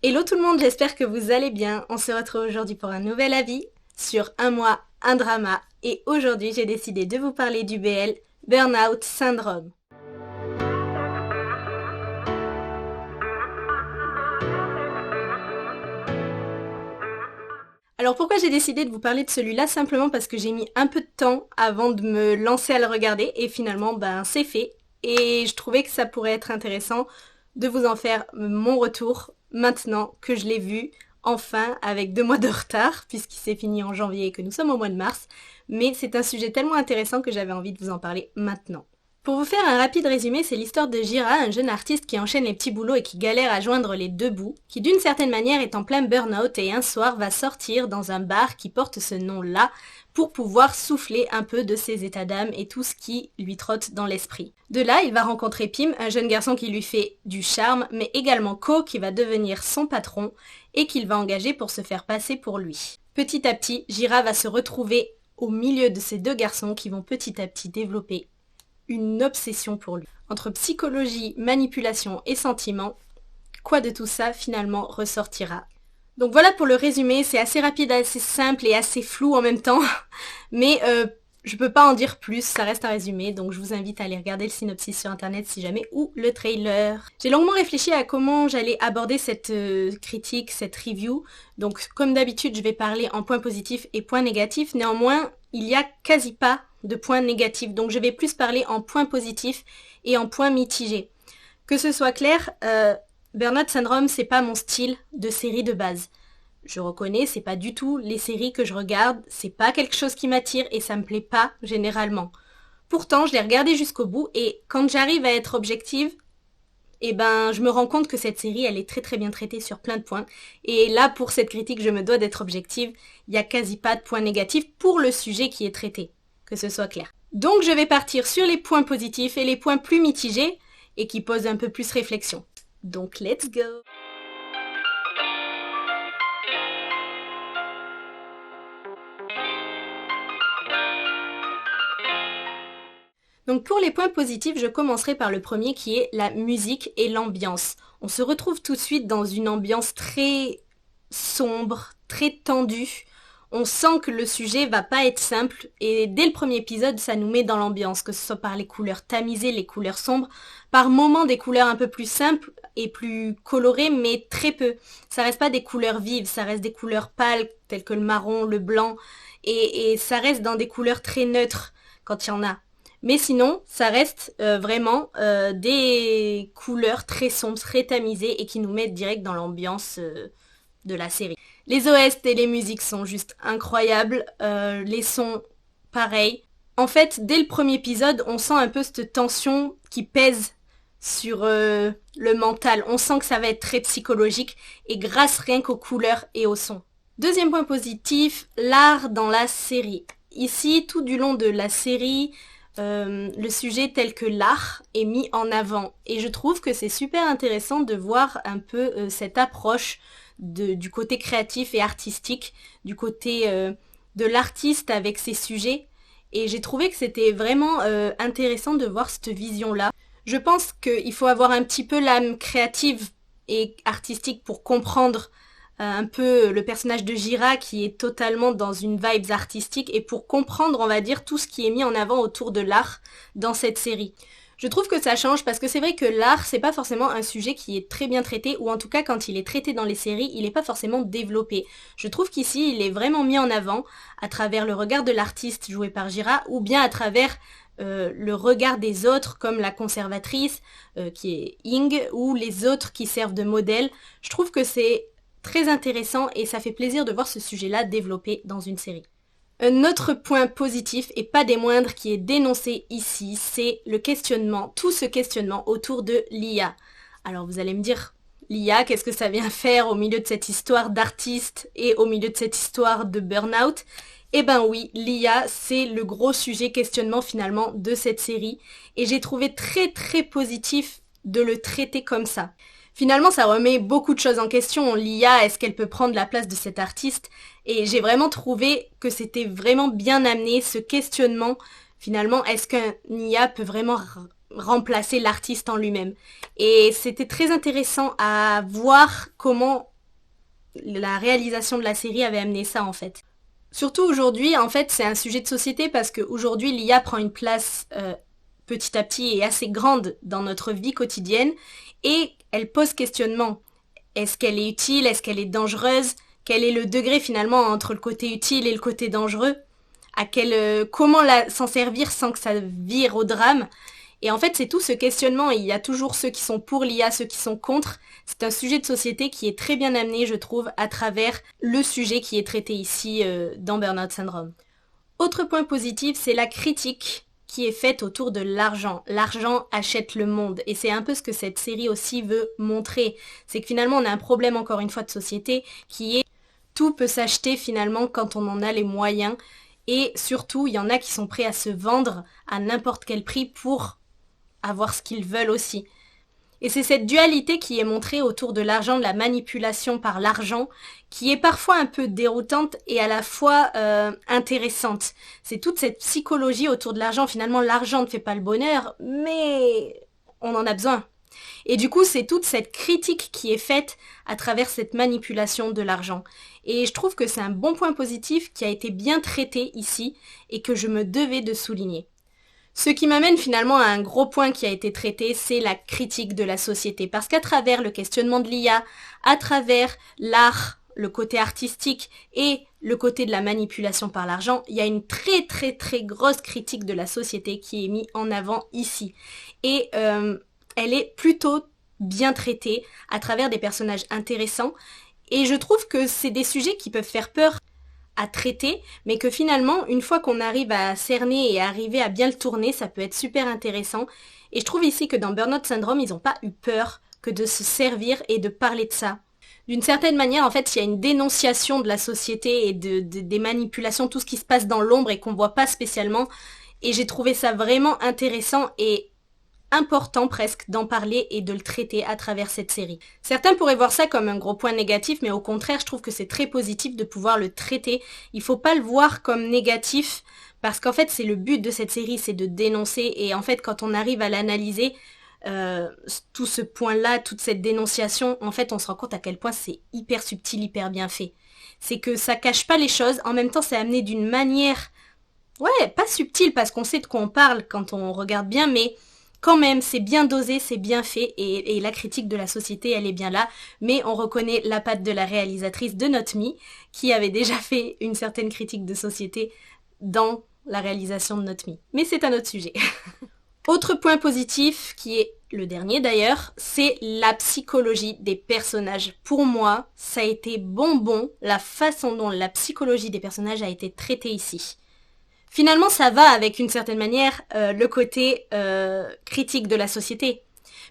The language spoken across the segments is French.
Hello tout le monde, j'espère que vous allez bien. On se retrouve aujourd'hui pour un nouvel avis sur un mois, un drama. Et aujourd'hui, j'ai décidé de vous parler du BL Burnout Syndrome. Alors pourquoi j'ai décidé de vous parler de celui-là? Simplement parce que j'ai mis un peu de temps avant de me lancer à le regarder et finalement c'est fait. Et je trouvais que ça pourrait être intéressant de vous en faire mon retour maintenant que je l'ai vu enfin avec 2 mois de retard puisqu'il s'est fini en janvier et que nous sommes au mois de mars. Mais c'est un sujet tellement intéressant que j'avais envie de vous en parler maintenant. Pour vous faire un rapide résumé, c'est l'histoire de Jira, un jeune artiste qui enchaîne les petits boulots et qui galère à joindre les deux bouts, qui d'une certaine manière est en plein burn-out et un soir va sortir dans un bar qui porte ce nom-là pour pouvoir souffler un peu de ses états d'âme et tout ce qui lui trotte dans l'esprit. De là, il va rencontrer Pim, un jeune garçon qui lui fait du charme, mais également Ko qui va devenir son patron et qu'il va engager pour se faire passer pour lui. Petit à petit, Jira va se retrouver au milieu de ces deux garçons qui vont petit à petit développer une obsession pour lui. Entre psychologie, manipulation et sentiments, quoi de tout ça finalement ressortira. Donc voilà pour le résumé, c'est assez rapide, assez simple et assez flou en même temps, mais je peux pas en dire plus, ça reste un résumé, donc je vous invite à aller regarder le synopsis sur internet si jamais, ou le trailer. J'ai longuement réfléchi à comment j'allais aborder cette critique, cette review, donc comme d'habitude je vais parler en points positifs et points négatifs, néanmoins il y a quasi pas de points négatifs, donc je vais plus parler en points positifs et en points mitigés. Que ce soit clair, Burnout Syndrome c'est pas mon style de série de base. Je reconnais, c'est pas du tout les séries que je regarde, c'est pas quelque chose qui m'attire et ça me plaît pas généralement. Pourtant, je l'ai regardé jusqu'au bout et quand j'arrive à être objective, je me rends compte que cette série, elle est très très bien traitée sur plein de points. Et là, pour cette critique, je me dois d'être objective. Il y a quasi pas de points négatifs pour le sujet qui est traité, que ce soit clair. Donc, je vais partir sur les points positifs et les points plus mitigés et qui posent un peu plus réflexion. Donc, let's go! Donc pour les points positifs, je commencerai par le premier qui est la musique et l'ambiance. On se retrouve tout de suite dans une ambiance très sombre, très tendue. On sent que le sujet va pas être simple et dès le premier épisode, ça nous met dans l'ambiance, que ce soit par les couleurs tamisées, les couleurs sombres, par moments des couleurs un peu plus simples et plus colorées, mais très peu. Ça reste pas des couleurs vives, ça reste des couleurs pâles telles que le marron, le blanc et ça reste dans des couleurs très neutres quand il y en a. Mais sinon, ça reste vraiment des couleurs très sombres, très tamisées et qui nous mettent direct dans l'ambiance de la série. Les OST et les musiques sont juste incroyables, les sons pareil. En fait, dès le premier épisode, on sent un peu cette tension qui pèse sur le mental. On sent que ça va être très psychologique et grâce rien qu'aux couleurs et aux sons. Deuxième point positif, l'art dans la série. Ici, tout du long de la série, le sujet tel que l'art est mis en avant et je trouve que c'est super intéressant de voir un peu cette approche du côté créatif et artistique, du côté de l'artiste avec ses sujets et j'ai trouvé que c'était vraiment intéressant de voir cette vision-là. Je pense qu'il faut avoir un petit peu l'âme créative et artistique pour comprendre un peu le personnage de Jira qui est totalement dans une vibes artistique et pour comprendre, on va dire, tout ce qui est mis en avant autour de l'art dans cette série. Je trouve que ça change parce que c'est vrai que l'art, c'est pas forcément un sujet qui est très bien traité ou en tout cas quand il est traité dans les séries, il est pas forcément développé. Je trouve qu'ici, il est vraiment mis en avant à travers le regard de l'artiste joué par Jira ou bien à travers le regard des autres comme la conservatrice qui est Ing ou les autres qui servent de modèle. Je trouve que c'est très intéressant et ça fait plaisir de voir ce sujet-là développé dans une série. Un autre point positif, et pas des moindres, qui est dénoncé ici, c'est le questionnement, tout ce questionnement autour de l'IA. Alors vous allez me dire, l'IA, qu'est-ce que ça vient faire au milieu de cette histoire d'artiste et au milieu de cette histoire de burn-out ? Eh ben oui, l'IA, c'est le gros sujet questionnement finalement de cette série, et j'ai trouvé très très positif de le traiter comme ça. Finalement, ça remet beaucoup de choses en question. L'IA, est-ce qu'elle peut prendre la place de cet artiste ? Et j'ai vraiment trouvé que c'était vraiment bien amené, ce questionnement. Finalement, est-ce qu'un IA peut vraiment remplacer l'artiste en lui-même ? Et c'était très intéressant à voir comment la réalisation de la série avait amené ça en fait. Surtout aujourd'hui, en fait, c'est un sujet de société parce qu'aujourd'hui, l'IA prend une place petit à petit et assez grande dans notre vie quotidienne et elle pose questionnement. Est-ce qu'elle est utile? Est-ce qu'elle est dangereuse? Quel est le degré finalement entre le côté utile et le côté dangereux? Comment s'en servir sans que ça vire au drame? Et en fait, c'est tout ce questionnement. Il y a toujours ceux qui sont pour l'IA, ceux qui sont contre. C'est un sujet de société qui est très bien amené, je trouve, à travers le sujet qui est traité ici dans Burnout Syndrome. Autre point positif, c'est la critique qui est faite autour de l'argent. L'argent achète le monde. Et c'est un peu ce que cette série aussi veut montrer. C'est que finalement, on a un problème, encore une fois, de société qui est tout peut s'acheter finalement quand on en a les moyens. Et surtout, il y en a qui sont prêts à se vendre à n'importe quel prix pour avoir ce qu'ils veulent aussi. Et c'est cette dualité qui est montrée autour de l'argent, de la manipulation par l'argent, qui est parfois un peu déroutante et à la fois intéressante. C'est toute cette psychologie autour de l'argent. Finalement, l'argent ne fait pas le bonheur, mais on en a besoin. Et du coup, c'est toute cette critique qui est faite à travers cette manipulation de l'argent. Et je trouve que c'est un bon point positif qui a été bien traité ici et que je me devais de souligner. Ce qui m'amène finalement à un gros point qui a été traité, c'est la critique de la société. Parce qu'à travers le questionnement de l'IA, à travers l'art, le côté artistique et le côté de la manipulation par l'argent, il y a une très très très grosse critique de la société qui est mise en avant ici. Et elle est plutôt bien traitée à travers des personnages intéressants. Et je trouve que c'est des sujets qui peuvent faire peur à traiter, mais que finalement, une fois qu'on arrive à cerner et à arriver à bien le tourner, ça peut être super intéressant. Et je trouve ici que dans Burnout Syndrome, ils n'ont pas eu peur que de se servir et de parler de ça. D'une certaine manière, en fait, il y a une dénonciation de la société et des manipulations, tout ce qui se passe dans l'ombre et qu'on voit pas spécialement. Et j'ai trouvé ça vraiment intéressant et important presque d'en parler et de le traiter à travers cette série. Certains pourraient voir ça comme un gros point négatif, mais au contraire, je trouve que c'est très positif de pouvoir le traiter. Il faut pas le voir comme négatif, parce qu'en fait, c'est le but de cette série, c'est de dénoncer, et en fait, quand on arrive à l'analyser, tout ce point-là, toute cette dénonciation, en fait, on se rend compte à quel point c'est hyper subtil, hyper bien fait. C'est que ça cache pas les choses, en même temps, c'est amené d'une manière, ouais, pas subtile, parce qu'on sait de quoi on parle quand on regarde bien, mais quand même, c'est bien dosé, c'est bien fait, et la critique de la société, elle est bien là, mais on reconnaît la patte de la réalisatrice de Not Me, qui avait déjà fait une certaine critique de société dans la réalisation de Not Me. Mais c'est un autre sujet. Autre point positif, qui est le dernier d'ailleurs, c'est la psychologie des personnages. Pour moi, ça a été bonbon, la façon dont la psychologie des personnages a été traitée ici. Finalement, ça va avec une certaine manière le côté critique de la société.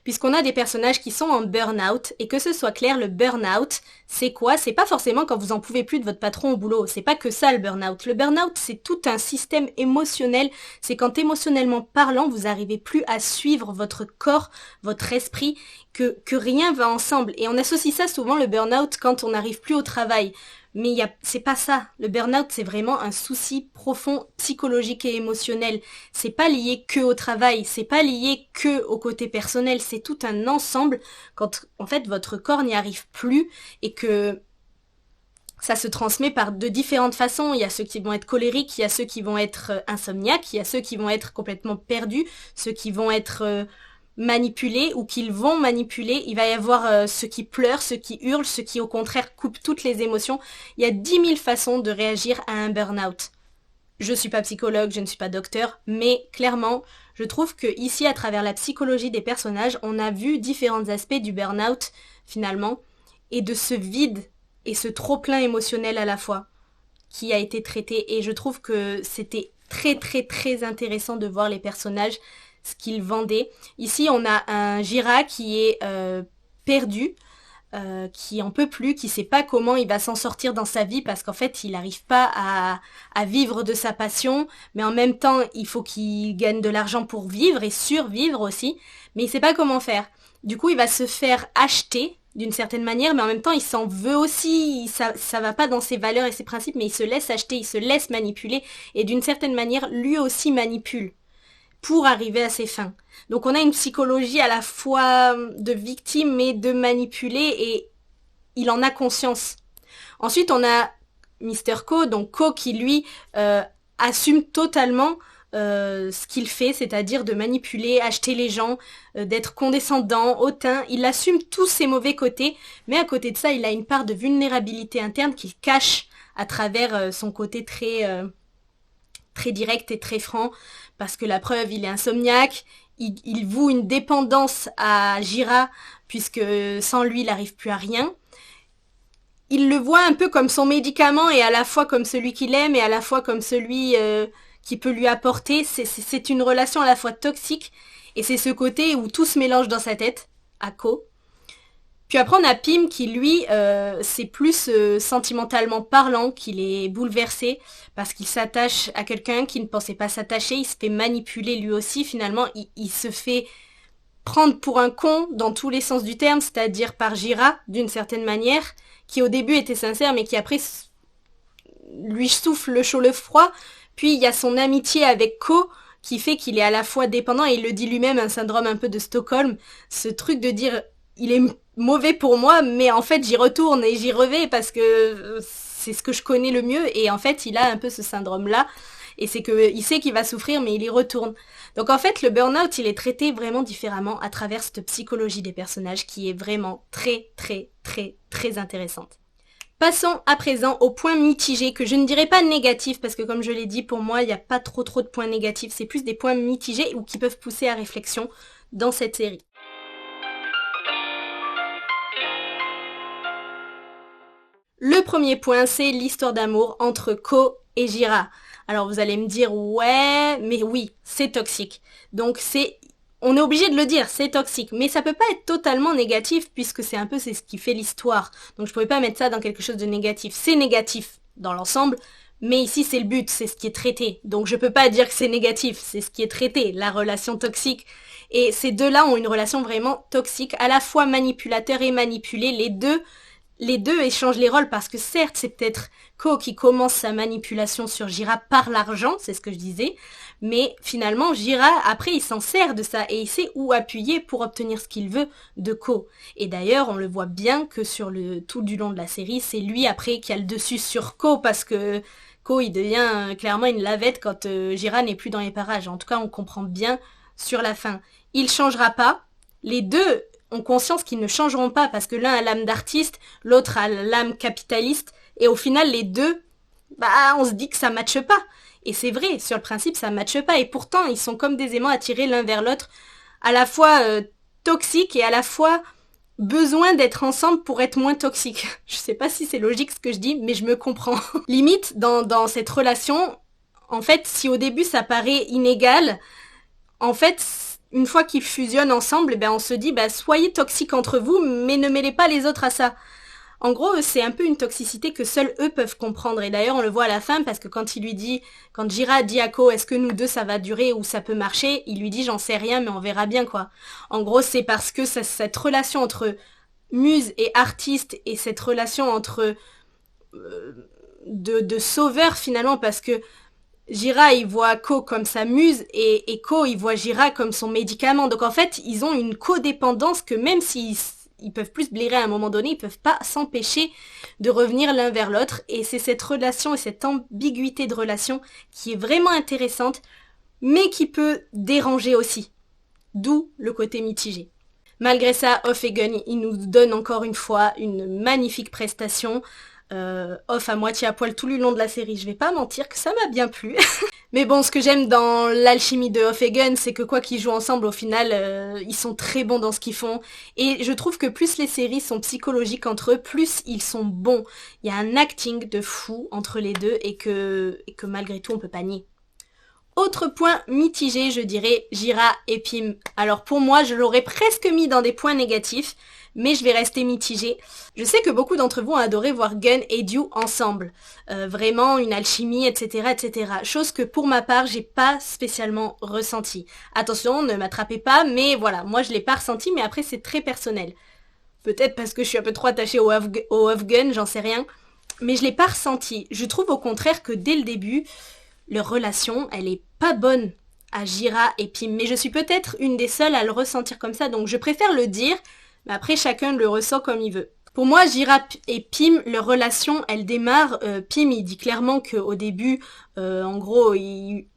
Puisqu'on a des personnages qui sont en burn-out, et que ce soit clair, le burn-out, c'est quoi? C'est pas forcément quand vous en pouvez plus de votre patron au boulot, c'est pas que ça le burn-out. Le burn-out, c'est tout un système émotionnel, c'est quand émotionnellement parlant, vous arrivez plus à suivre votre corps, votre esprit, que rien va ensemble. Et on associe ça souvent, le burn-out, quand on n'arrive plus au travail. Mais c'est pas ça. Le burn-out, c'est vraiment un souci profond, psychologique et émotionnel. C'est pas lié que au travail, c'est pas lié que au côté personnel, c'est tout un ensemble quand, en fait, votre corps n'y arrive plus et que ça se transmet de différentes façons. Il y a ceux qui vont être colériques, il y a ceux qui vont être insomniaques, il y a ceux qui vont être complètement perdus, ceux qui vont être manipulés ou qu'ils vont manipuler. Il va y avoir ceux qui pleurent, ceux qui hurlent, ceux qui au contraire coupent toutes les émotions. Il y a 10 000 façons de réagir à un burn-out. Je suis pas psychologue, je ne suis pas docteur, mais clairement, je trouve que ici, à travers la psychologie des personnages, on a vu différents aspects du burn-out, finalement, et de ce vide et ce trop-plein émotionnel à la fois, qui a été traité. Et je trouve que c'était très très très intéressant de voir les personnages, ce qu'ils vendaient. Ici, on a un Jira qui est perdu, qui en peut plus, qui sait pas comment il va s'en sortir dans sa vie parce qu'en fait, il n'arrive pas à vivre de sa passion, mais en même temps, il faut qu'il gagne de l'argent pour vivre et survivre aussi, mais il sait pas comment faire. Du coup, il va se faire acheter d'une certaine manière, mais en même temps, il s'en veut aussi, ça va pas dans ses valeurs et ses principes, mais il se laisse acheter, il se laisse manipuler, et d'une certaine manière, lui aussi manipule pour arriver à ses fins. Donc on a une psychologie à la fois de victime et de manipulé et il en a conscience. Ensuite, on a Mr. Ko, donc Ko qui lui assume totalement ce qu'il fait, c'est-à-dire de manipuler, acheter les gens, d'être condescendant, hautain. Il assume tous ses mauvais côtés, mais à côté de ça, il a une part de vulnérabilité interne qu'il cache à travers son côté très direct et très franc, parce que la preuve, il est insomniaque, il voue une dépendance à Jira, puisque sans lui, il n'arrive plus à rien. Il le voit un peu comme son médicament, et à la fois comme celui qu'il aime, et à la fois comme celui qui peut lui apporter. C'est une relation à la fois toxique, et c'est ce côté où tout se mélange dans sa tête, à Ko. Puis après, on a Pim qui, lui, c'est plus sentimentalement parlant, qu'il est bouleversé parce qu'il s'attache à quelqu'un qui ne pensait pas s'attacher. Il se fait manipuler lui aussi, finalement. Il se fait prendre pour un con dans tous les sens du terme, c'est-à-dire par Jira, d'une certaine manière, qui au début était sincère, mais qui après lui souffle le chaud, le froid. Puis il y a son amitié avec Ko, qui fait qu'il est à la fois dépendant, et il le dit lui-même, un syndrome un peu de Stockholm, ce truc de dire il est mauvais pour moi, mais en fait j'y retourne et j'y revais parce que c'est ce que je connais le mieux, et en fait il a un peu ce syndrome-là, et c'est que il sait qu'il va souffrir, mais il y retourne. Donc en fait le burn-out, il est traité vraiment différemment à travers cette psychologie des personnages qui est vraiment très très très très intéressante. Passons à présent aux points mitigés, que je ne dirais pas négatifs, parce que comme je l'ai dit, pour moi, il n'y a pas trop de points négatifs, c'est plus des points mitigés ou qui peuvent pousser à réflexion dans cette série. Le premier point, c'est l'histoire d'amour entre Ko et Jira. Alors vous allez me dire, ouais, mais oui, c'est toxique. Donc on est obligé de le dire, c'est toxique. Mais ça peut pas être totalement négatif, puisque c'est ce qui fait l'histoire. Donc je pourrais pas mettre ça dans quelque chose de négatif. C'est négatif dans l'ensemble, mais ici c'est le but, c'est ce qui est traité. Donc je peux pas dire que c'est négatif, c'est ce qui est traité, la relation toxique. Et ces deux-là ont une relation vraiment toxique, à la fois manipulateur et manipulé, les deux échangent les rôles, parce que certes, c'est peut-être Ko qui commence sa manipulation sur Jira par l'argent, c'est ce que je disais, mais finalement, Jira, après, il s'en sert de ça, et il sait où appuyer pour obtenir ce qu'il veut de Ko. Et d'ailleurs, on le voit bien que sur tout du long de la série, c'est lui, après, qui a le dessus sur Ko, parce que Ko, il devient clairement une lavette quand Jira n'est plus dans les parages. En tout cas, on comprend bien sur la fin. Il changera pas. Les deux ont conscience qu'ils ne changeront pas, parce que l'un a l'âme d'artiste, l'autre a l'âme capitaliste, et au final les deux, on se dit que ça matche pas. Et c'est vrai, sur le principe ça matche pas, et pourtant ils sont comme des aimants attirés l'un vers l'autre, à la fois toxiques et à la fois besoin d'être ensemble pour être moins toxiques. Je sais pas si c'est logique ce que je dis, mais je me comprends. Limite, dans cette relation, en fait, si au début ça paraît inégal, en fait, une fois qu'ils fusionnent ensemble, on se dit, soyez toxiques entre vous, mais ne mêlez pas les autres à ça. En gros, c'est un peu une toxicité que seuls eux peuvent comprendre. Et d'ailleurs, on le voit à la fin, parce que quand Jira dit à Ko, est-ce que nous deux ça va durer ou ça peut marcher, il lui dit, j'en sais rien, mais on verra bien, quoi. En gros, c'est parce que cette relation entre muse et artiste, et cette relation entre de sauveur finalement, parce que Jira, il voit Ko comme sa muse, et Ko, il voit Jira comme son médicament. Donc en fait, ils ont une codépendance que même s'ils peuvent plus se blairer à un moment donné, ils peuvent pas s'empêcher de revenir l'un vers l'autre. Et c'est cette relation et cette ambiguïté de relation qui est vraiment intéressante, mais qui peut déranger aussi. D'où le côté mitigé. Malgré ça, Off et Gunn, il nous donne encore une fois une magnifique prestation. Off à moitié à poil tout le long de la série, je vais pas mentir que ça m'a bien plu. Mais bon, ce que j'aime dans l'alchimie de Off et Gunn, c'est que quoi qu'ils jouent ensemble, au final, ils sont très bons dans ce qu'ils font. Et je trouve que plus les séries sont psychologiques entre eux, plus ils sont bons. Il y a un acting de fou entre les deux, et que malgré tout, on peut pas nier. Autre point mitigé, je dirais Jira et Pim. Alors pour moi, je l'aurais presque mis dans des points négatifs, mais je vais rester mitigée. Je sais que beaucoup d'entre vous ont adoré voir Gunn et Dew ensemble. Vraiment une alchimie, etc., etc. Chose que pour ma part, j'ai pas spécialement ressenti. Attention, ne m'attrapez pas, mais voilà, moi je l'ai pas ressenti, mais après c'est très personnel. Peut-être parce que je suis un peu trop attachée au Off-Gunn, j'en sais rien. Mais je l'ai pas ressenti. Je trouve au contraire que dès le début, leur relation, elle est pas bonne à Jira et Pim. Mais je suis peut-être une des seules à le ressentir comme ça, donc je préfère le dire, mais après chacun le ressent comme il veut. Pour moi, Jira et Pim, leur relation, elle démarre. Pim, il dit clairement qu'au début, en gros,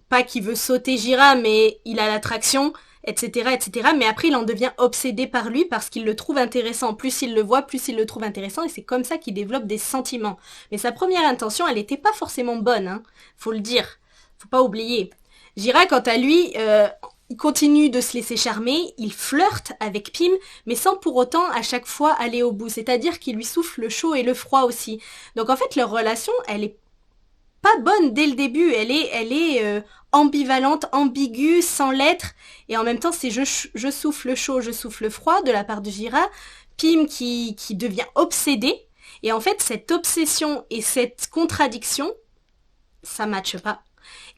pas qu'il veut sauter Jira, mais il a l'attraction, etc., etc. Mais après, il en devient obsédé par lui parce qu'il le trouve intéressant. Plus il le voit, plus il le trouve intéressant, et c'est comme ça qu'il développe des sentiments. Mais sa première intention, elle n'était pas forcément bonne, hein. Faut le dire. Faut pas oublier. Jira, quant à lui, il continue de se laisser charmer, il flirte avec Pim, mais sans pour autant à chaque fois aller au bout. C'est-à-dire qu'il lui souffle le chaud et le froid aussi. Donc en fait, leur relation, elle est pas bonne dès le début. Elle est ambivalente, ambiguë, sans lettres. Et en même temps, c'est je souffle chaud, je souffle froid de la part de Jira. Pim qui devient obsédé. Et en fait, cette obsession et cette contradiction, ça matche pas.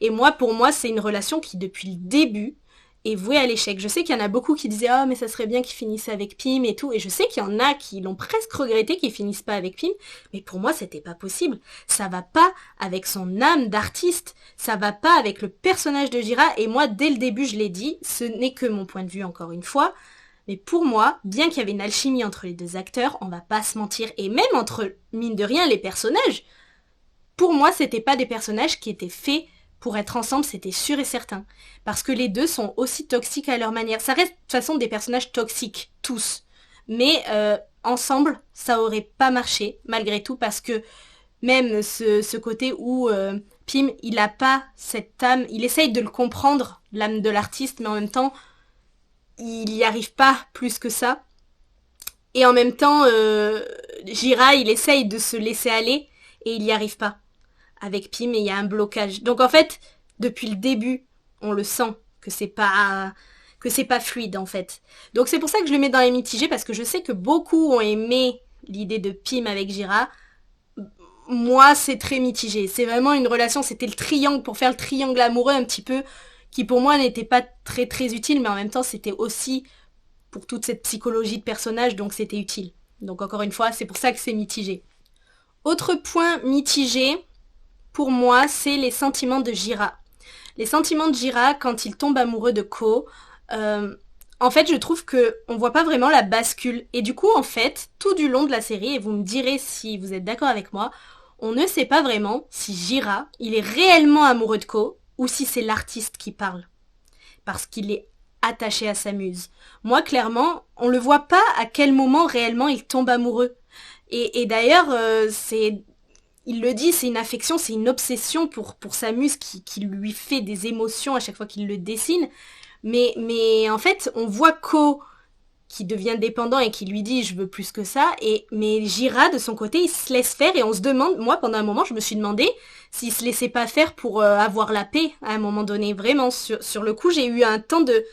Et moi, pour moi, c'est une relation qui, depuis le début, est vouée à l'échec. Je sais qu'il y en a beaucoup qui disaient «Ah, mais ça serait bien qu'ils finissent avec Pim et tout». Et je sais qu'il y en a qui l'ont presque regretté qu'ils finissent pas avec Pim. Mais pour moi, c'était pas possible. Ça va pas avec son âme d'artiste. Ça va pas avec le personnage de Jira. Et moi, dès le début, je l'ai dit, ce n'est que mon point de vue, encore une fois. Mais pour moi, bien qu'il y avait une alchimie entre les deux acteurs, on va pas se mentir. Et même entre, mine de rien, les personnages. Pour moi, c'était pas des personnages qui étaient faits pour être ensemble, c'était sûr et certain. Parce que les deux sont aussi toxiques à leur manière. Ça reste de toute façon des personnages toxiques, tous. Mais ensemble, ça aurait pas marché, malgré tout, parce que même ce côté où Pim, il a pas cette âme, il essaye de le comprendre, l'âme de l'artiste, mais en même temps, il y arrive pas plus que ça. Et en même temps, Jira, il essaye de se laisser aller, et il y arrive pas avec Pim et il y a un blocage. Donc en fait, depuis le début, on le sent que c'est pas fluide en fait. Donc c'est pour ça que je le mets dans les mitigés parce que je sais que beaucoup ont aimé l'idée de Pim avec Jira. Moi, c'est très mitigé. C'est vraiment une relation, c'était le triangle pour faire le triangle amoureux un petit peu qui pour moi n'était pas très très utile mais en même temps, c'était aussi pour toute cette psychologie de personnage donc c'était utile. Donc encore une fois, c'est pour ça que c'est mitigé. Autre point mitigé, pour moi, c'est les sentiments de Jira. Les sentiments de Jira quand il tombe amoureux de Ko. En fait, je trouve que on voit pas vraiment la bascule. Et du coup, en fait, tout du long de la série, et vous me direz si vous êtes d'accord avec moi, on ne sait pas vraiment si Jira, il est réellement amoureux de Ko ou si c'est l'artiste qui parle. Parce qu'il est attaché à sa muse. Moi, clairement, on le voit pas à quel moment réellement il tombe amoureux. Et d'ailleurs, il le dit, c'est une affection, c'est une obsession pour sa muse qui lui fait des émotions à chaque fois qu'il le dessine. Mais en fait, on voit Ko qui devient dépendant et qui lui dit je veux plus que ça. Mais Jira, de son côté, il se laisse faire et on se demande, moi pendant un moment, je me suis demandé s'il se laissait pas faire pour avoir la paix à un moment donné. Vraiment, sur le coup, j'ai eu un temps de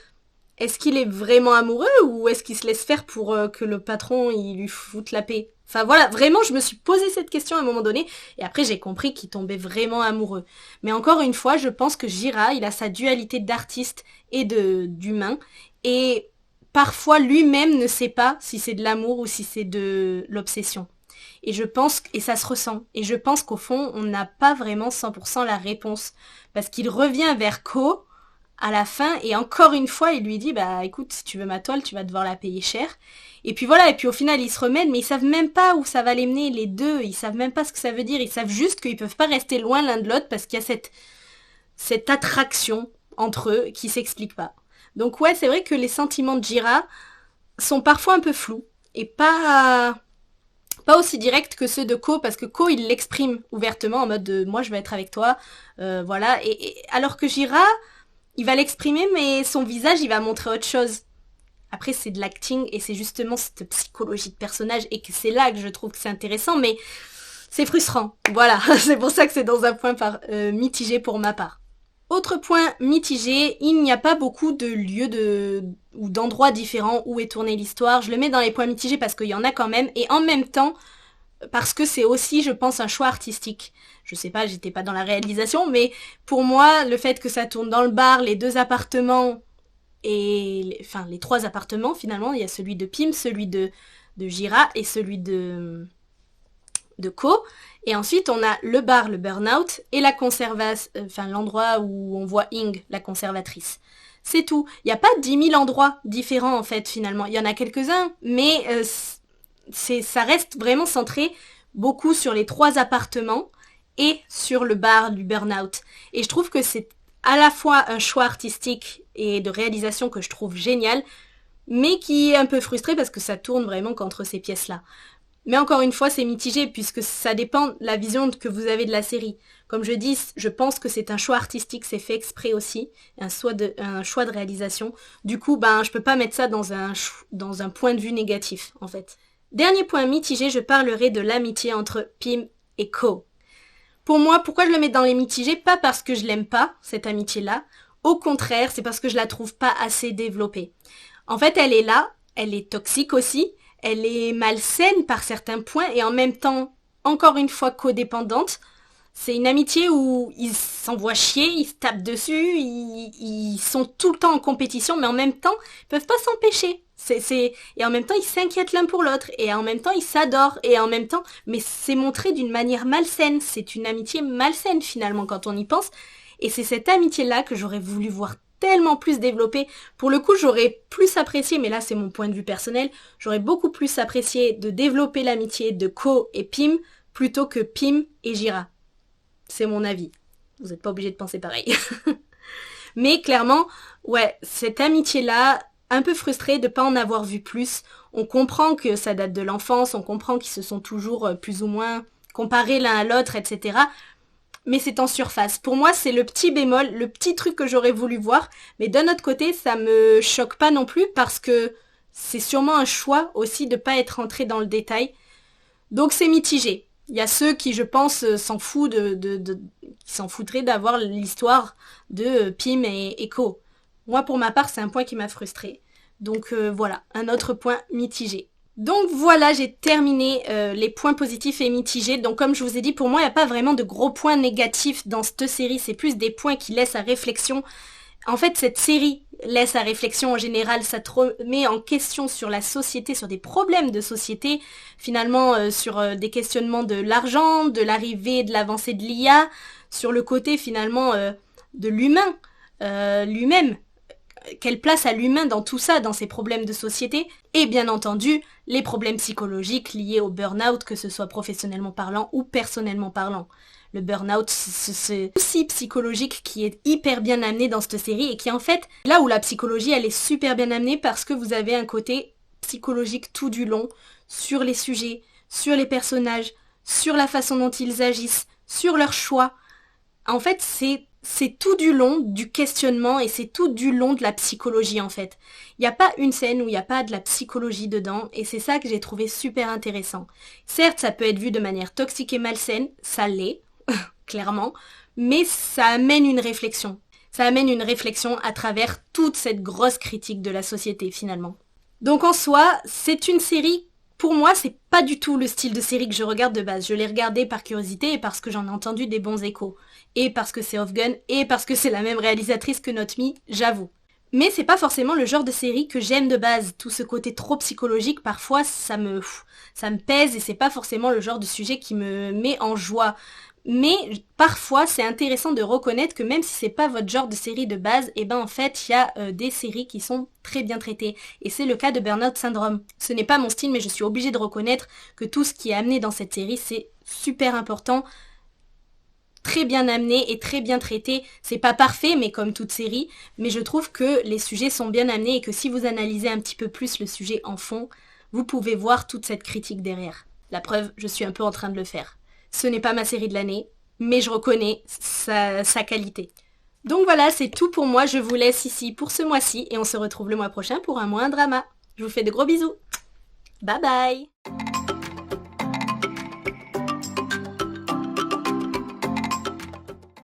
est-ce qu'il est vraiment amoureux ou est-ce qu'il se laisse faire pour que le patron il lui foute la paix? Enfin voilà, vraiment je me suis posé cette question à un moment donné et après j'ai compris qu'il tombait vraiment amoureux. Mais encore une fois, je pense que Jira, il a sa dualité d'artiste et d'humain et parfois lui-même ne sait pas si c'est de l'amour ou si c'est de l'obsession. Et je pense, et ça se ressent, et je pense qu'au fond, on n'a pas vraiment 100% la réponse. Parce qu'il revient vers Ko, à la fin, et encore une fois, il lui dit, bah écoute, si tu veux ma toile, tu vas devoir la payer cher. Et puis voilà, et puis au final, ils se remènent, mais ils savent même pas où ça va les mener, les deux, ils savent même pas ce que ça veut dire, ils savent juste qu'ils peuvent pas rester loin l'un de l'autre parce qu'il y a cette attraction entre eux qui s'explique pas. Donc ouais, c'est vrai que les sentiments de Jira sont parfois un peu flous, et pas aussi directs que ceux de Ko, parce que Ko, il l'exprime ouvertement en mode de, moi je veux être avec toi, voilà, et alors que Jira, il va l'exprimer, mais son visage, il va montrer autre chose. Après, c'est de l'acting, et c'est justement cette psychologie de personnage, et que c'est là que je trouve que c'est intéressant, mais c'est frustrant. Voilà, c'est pour ça que c'est dans un point mitigé pour ma part. Autre point mitigé, il n'y a pas beaucoup de lieux ou d'endroits différents où est tournée l'histoire. Je le mets dans les points mitigés parce qu'il y en a quand même, et en même temps, parce que c'est aussi, je pense, un choix artistique. Je sais pas, j'étais pas dans la réalisation, mais pour moi, le fait que ça tourne dans le bar, les deux appartements, enfin, les trois appartements, finalement, il y a celui de Pim, celui de Jira et celui de Ko. Et ensuite, on a le bar, le burn-out, et la conservation, enfin, l'endroit où on voit Ing, la conservatrice. C'est tout. Il n'y a pas 10 000 endroits différents, en fait, finalement. Il y en a quelques-uns, mais ça reste vraiment centré beaucoup sur les 3 appartements et sur le bar du burn-out. Et je trouve que c'est à la fois un choix artistique et de réalisation que je trouve génial, mais qui est un peu frustré parce que ça tourne vraiment qu'entre ces pièces-là. Mais encore une fois, c'est mitigé puisque ça dépend de la vision que vous avez de la série. Comme je dis, je pense que c'est un choix artistique, c'est fait exprès aussi, un choix de réalisation. Du coup, je peux pas mettre ça dans un point de vue négatif, en fait. Dernier point mitigé, je parlerai de l'amitié entre Pim et Ko. Pour moi, pourquoi je le mets dans les mitigés? Pas parce que je l'aime pas, cette amitié-là. Au contraire, c'est parce que je la trouve pas assez développée. En fait, elle est là, elle est toxique aussi, elle est malsaine par certains points et en même temps, encore une fois, codépendante. C'est une amitié où ils s'envoient chier, ils se tapent dessus, ils sont tout le temps en compétition, mais en même temps, ils peuvent pas s'empêcher. Et en même temps, ils s'inquiètent l'un pour l'autre, et en même temps, ils s'adorent, et en même temps, mais c'est montré d'une manière malsaine. C'est une amitié malsaine finalement quand on y pense. Et c'est cette amitié-là que j'aurais voulu voir tellement plus développée. Pour le coup, j'aurais plus apprécié, mais là c'est mon point de vue personnel, j'aurais beaucoup plus apprécié de développer l'amitié de Ko et Pim plutôt que Pim et Jira. C'est mon avis. Vous n'êtes pas obligé de penser pareil. Mais clairement, ouais, cette amitié-là, un peu frustrée de ne pas en avoir vu plus. On comprend que ça date de l'enfance, on comprend qu'ils se sont toujours plus ou moins comparés l'un à l'autre, etc. Mais c'est en surface. Pour moi, c'est le petit bémol, le petit truc que j'aurais voulu voir. Mais d'un autre côté, ça me choque pas non plus parce que c'est sûrement un choix aussi de pas être rentré dans le détail. Donc c'est mitigé. Il y a ceux qui, je pense, s'en foutraient d'avoir l'histoire de Pim et Ko. Moi, pour ma part, c'est un point qui m'a frustrée. Donc voilà, un autre point mitigé. Donc voilà, j'ai terminé les points positifs et mitigés. Donc comme je vous ai dit, pour moi, il n'y a pas vraiment de gros points négatifs dans cette série. C'est plus des points qui laissent à réflexion. En fait, cette série laisse à réflexion en général. Ça te remet en question sur la société, sur des problèmes de société. Finalement, sur des questionnements de l'argent, de l'arrivée, de l'avancée de l'IA. Sur le côté finalement de l'humain, lui-même. Quelle place a l'humain dans tout ça, dans ces problèmes de société? Et bien entendu, les problèmes psychologiques liés au burn-out, que ce soit professionnellement parlant ou personnellement parlant. Le burn-out, c'est aussi psychologique qui est hyper bien amené dans cette série et qui en fait, là où la psychologie, elle est super bien amenée parce que vous avez un côté psychologique tout du long sur les sujets, sur les personnages, sur la façon dont ils agissent, sur leurs choix. En fait, c'est tout du long du questionnement et c'est tout du long de la psychologie en fait. Il n'y a pas une scène où il n'y a pas de la psychologie dedans et c'est ça que j'ai trouvé super intéressant. Certes, ça peut être vu de manière toxique et malsaine, ça l'est, clairement, mais ça amène une réflexion. Ça amène une réflexion à travers toute cette grosse critique de la société finalement. Donc en soi, c'est une série. Pour moi, c'est pas du tout le style de série que je regarde de base. Je l'ai regardé par curiosité et parce que j'en ai entendu des bons échos. Et parce que c'est Off Gun, et parce que c'est la même réalisatrice que Not Me, j'avoue. Mais c'est pas forcément le genre de série que j'aime de base. Tout ce côté trop psychologique, parfois, ça me pèse et c'est pas forcément le genre de sujet qui me met en joie. Mais parfois, c'est intéressant de reconnaître que même si c'est pas votre genre de série de base, et en fait, il y a des séries qui sont très bien traitées. Et c'est le cas de Burnout Syndrome. Ce n'est pas mon style, mais je suis obligée de reconnaître que tout ce qui est amené dans cette série, c'est super important, très bien amené et très bien traité. C'est pas parfait, mais comme toute série, mais je trouve que les sujets sont bien amenés et que si vous analysez un petit peu plus le sujet en fond, vous pouvez voir toute cette critique derrière. La preuve, je suis un peu en train de le faire. Ce n'est pas ma série de l'année, mais je reconnais sa qualité. Donc voilà, c'est tout pour moi. Je vous laisse ici pour ce mois-ci et on se retrouve le mois prochain pour un mois un drama. Je vous fais de gros bisous. Bye bye!